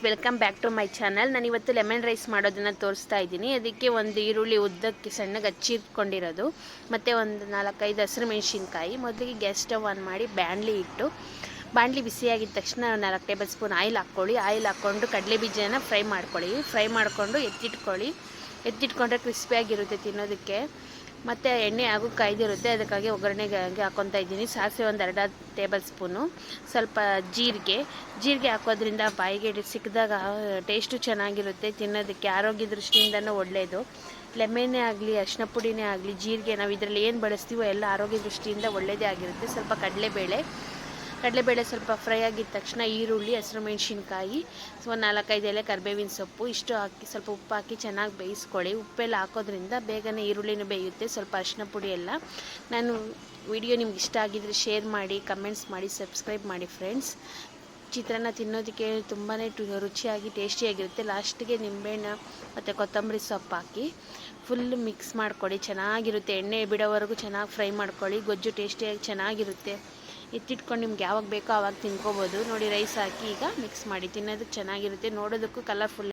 Welcome back to my channel. ನಾನು ಇವತ್ತು lemon rice ಮಾಡೋದನ್ನು ತೋರಿಸ್ತಾ ಇದ್ದೀನಿ. ಅದಕ್ಕೆ ಒಂದು ಈರುಳ್ಳಿ ಉದ್ದಕ್ಕೆ ಸಣ್ಣಗೆ ಹಚ್ಚಿಟ್ಕೊಂಡಿರೋದು ಮತ್ತು ಒಂದು 4-5 ಹಸಿರು ಮೆಣಸಿನ್ಕಾಯಿ. ಮೊದಲಿಗೆ ಗ್ಯಾಸ್ ಸ್ಟವ್ ಆನ್ ಮಾಡಿ ಬಾಣಲಿ ಇಟ್ಟು, ಬಾಣಲಿ ಬಿಸಿಯಾಗಿದ್ದ ತಕ್ಷಣ 4 ಟೇಬಲ್ ಸ್ಪೂನ್ ಆಯಿಲ್ ಹಾಕ್ಕೊಳ್ಳಿ. ಆಯಿಲ್ ಹಾಕ್ಕೊಂಡು ಕಡಲೆ ಬೀಜನ ಫ್ರೈ ಮಾಡ್ಕೊಳ್ಳಿ. ಫ್ರೈ ಮಾಡಿಕೊಂಡು ಎತ್ತಿಟ್ಕೊಂಡ್ರೆ ಕ್ರಿಸ್ಪಿಯಾಗಿರುತ್ತೆ ತಿನ್ನೋದಕ್ಕೆ. ಮತ್ತು ಎಣ್ಣೆ ಹಾಗೂ ಕಾಯ್ದಿರುತ್ತೆ, ಅದಕ್ಕಾಗಿ ಒಗ್ಗರಣೆಗೆ ಹಾಕ್ಕೊತಾ ಇದ್ದೀನಿ. ಸಾಸಿವೆ ಒಂದು 2 ಟೇಬಲ್ ಸ್ಪೂನು, ಸ್ವಲ್ಪ ಜೀರಿಗೆ ಹಾಕೋದ್ರಿಂದ ಬಾಯಿಗೆ ಸಿಕ್ಕಿದಾಗ ಟೇಸ್ಟು ಚೆನ್ನಾಗಿರುತ್ತೆ ತಿನ್ನೋದಕ್ಕೆ. ಆರೋಗ್ಯ ದೃಷ್ಟಿಯಿಂದನೂ ಒಳ್ಳೆಯದು. ಲೆಮನ್ನೇ ಆಗಲಿ, ಅರಿಶಿನ ಪುಡಿನೇ ಆಗಲಿ, ಜೀರಿಗೆ ನಾವು ಇದರಲ್ಲಿ ಏನು ಬಳಸ್ತೀವೋ ಎಲ್ಲ ಆರೋಗ್ಯ ದೃಷ್ಟಿಯಿಂದ ಒಳ್ಳೆಯದೇ ಆಗಿರುತ್ತೆ. ಸ್ವಲ್ಪ ಕಡಲೆಬೇಳೆ ಸ್ವಲ್ಪ ಫ್ರೈ ಆಗಿದ ತಕ್ಷಣ ಈರುಳ್ಳಿ, ಹಸಿರು ಮೆಣಸಿನ್ಕಾಯಿ, ಒಂದು 4-5 ಎಲೆ ಕರಿಬೇವಿನ ಸೊಪ್ಪು ಇಷ್ಟು ಹಾಕಿ ಸ್ವಲ್ಪ ಉಪ್ಪು ಹಾಕಿ ಚೆನ್ನಾಗಿ ಬೇಯಿಸ್ಕೊಳ್ಳಿ. ಉಪ್ಪೆಲ್ಲ ಹಾಕೋದ್ರಿಂದ ಬೇಗನೆ ಈರುಳ್ಳಿನೂ ಬೇಯುತ್ತೆ. ಸ್ವಲ್ಪ ಅರಿಶಿನ ಪುಡಿ ಎಲ್ಲ. ನಾನು ವಿಡಿಯೋ ನಿಮ್ಗೆ ಇಷ್ಟ ಆಗಿದ್ರೆ ಶೇರ್ ಮಾಡಿ, ಕಮೆಂಟ್ಸ್ ಮಾಡಿ, ಸಬ್ಸ್ಕ್ರೈಬ್ ಮಾಡಿ ಫ್ರೆಂಡ್ಸ್. ಚಿತ್ರಾನ್ನ ತಿನ್ನೋದಕ್ಕೆ ತುಂಬಾ ರುಚಿಯಾಗಿ ಟೇಸ್ಟಿಯಾಗಿರುತ್ತೆ. ಲಾಸ್ಟಿಗೆ ನಿಂಬೆಹಣ್ಣು ಮತ್ತು ಕೊತ್ತಂಬರಿ ಸೊಪ್ಪು ಹಾಕಿ ಫುಲ್ ಮಿಕ್ಸ್ ಮಾಡ್ಕೊಳ್ಳಿ, ಚೆನ್ನಾಗಿರುತ್ತೆ. ಎಣ್ಣೆ ಬಿಡೋವರೆಗೂ ಚೆನ್ನಾಗಿ ಫ್ರೈ ಮಾಡ್ಕೊಳ್ಳಿ. ಗೊಜ್ಜು ಟೇಸ್ಟಿಯಾಗಿ ಚೆನ್ನಾಗಿರುತ್ತೆ. ಎತ್ತಿಟ್ಕೊಂಡು ನಿಮ್ಗೆ ಯಾವಾಗ ಬೇಕೋ ಆವಾಗ ತಿನ್ಕೋಬೋದು. ನೋಡಿ, ರೈಸ್ ಹಾಕಿ ಈಗ ಮಿಕ್ಸ್ ಮಾಡಿ ತಿನ್ನೋದಕ್ಕೆ ಚೆನ್ನಾಗಿರುತ್ತೆ. ನೋಡೋದಕ್ಕೂ ಕಲರ್ಫುಲ್